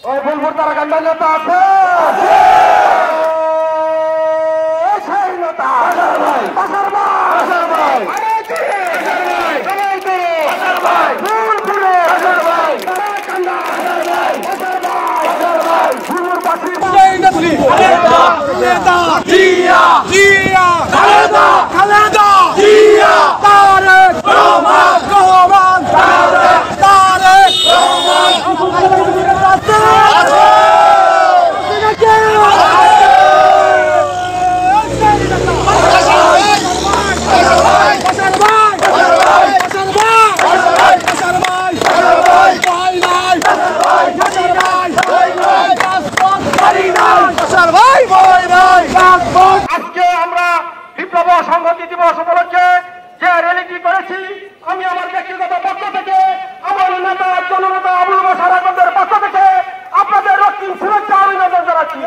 ওই ফুলপুর তারা কান্ডা নেতা আছে সেই নেতা বাসার ভাই ফুলপুরে আজকে আমরা বিপ্লব সংহতি দিবস উপলক্ষে যে র্যালিটি করেছি, আমি আমার ব্যক্তিগত পক্ষ থেকে, আমার নেতা জননেতা আবুল বাশার আকন্দের পক্ষ থেকে আপনাদের রক্তিম শুভেচ্ছা অভিনন্দন জানাচ্ছি।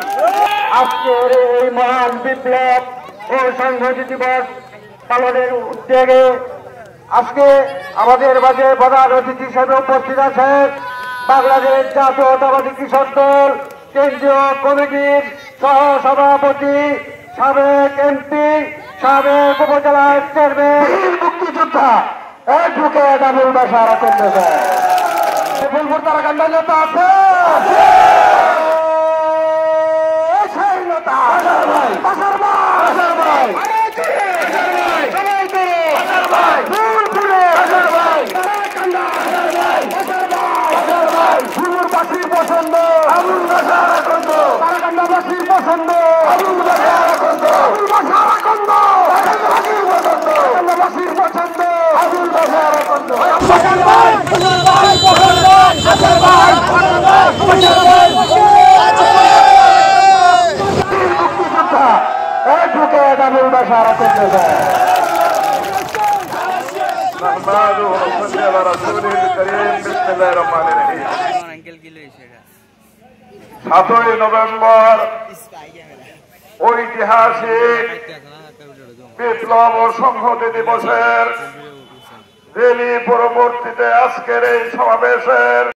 আজকের এই মহান বিপ্লব ও সংহতি দিবস পালনের উদ্যোগে আজকে আমাদের মাঝে প্রধান অতিথি হিসেবে উপস্থিত আছেন বাংলাদেশ জাতীয়তাবাদী কৃষক দল কেন্দ্রীয় কমিটির সহ সভাপতি, সাবেক এমপি, সাবেক উপজেলার চেয়ারম্যান, মুক্তিযোদ্ধা অ্যাডভোকেট আবুল বাশার আকন্দ স্যার। ফুলপুর তারা কান্ডা নেতা আছে সেই নেতা বাসার ভাই ফুলপুরবাসীর পছন্দ আবুল বাশার আকন্দ, তারাকান্দাবাসীর পছন্দ আবুল বাশার আকন্দ, আবুল বাশার আকন্দ, তারাকান্দাবাসীর পছন্দ আবুল বাশার আকন্দ। মুক্তিযোদ্ধা অ্যাডভোকেট আবুল বাশার আকন্দ স্যার। 7ই নভেম্বর ঐতিহাসিক বিপ্লব ও সংহতি দিবসের র্যালি পরবর্তীতে আজকের এই সমাবেশের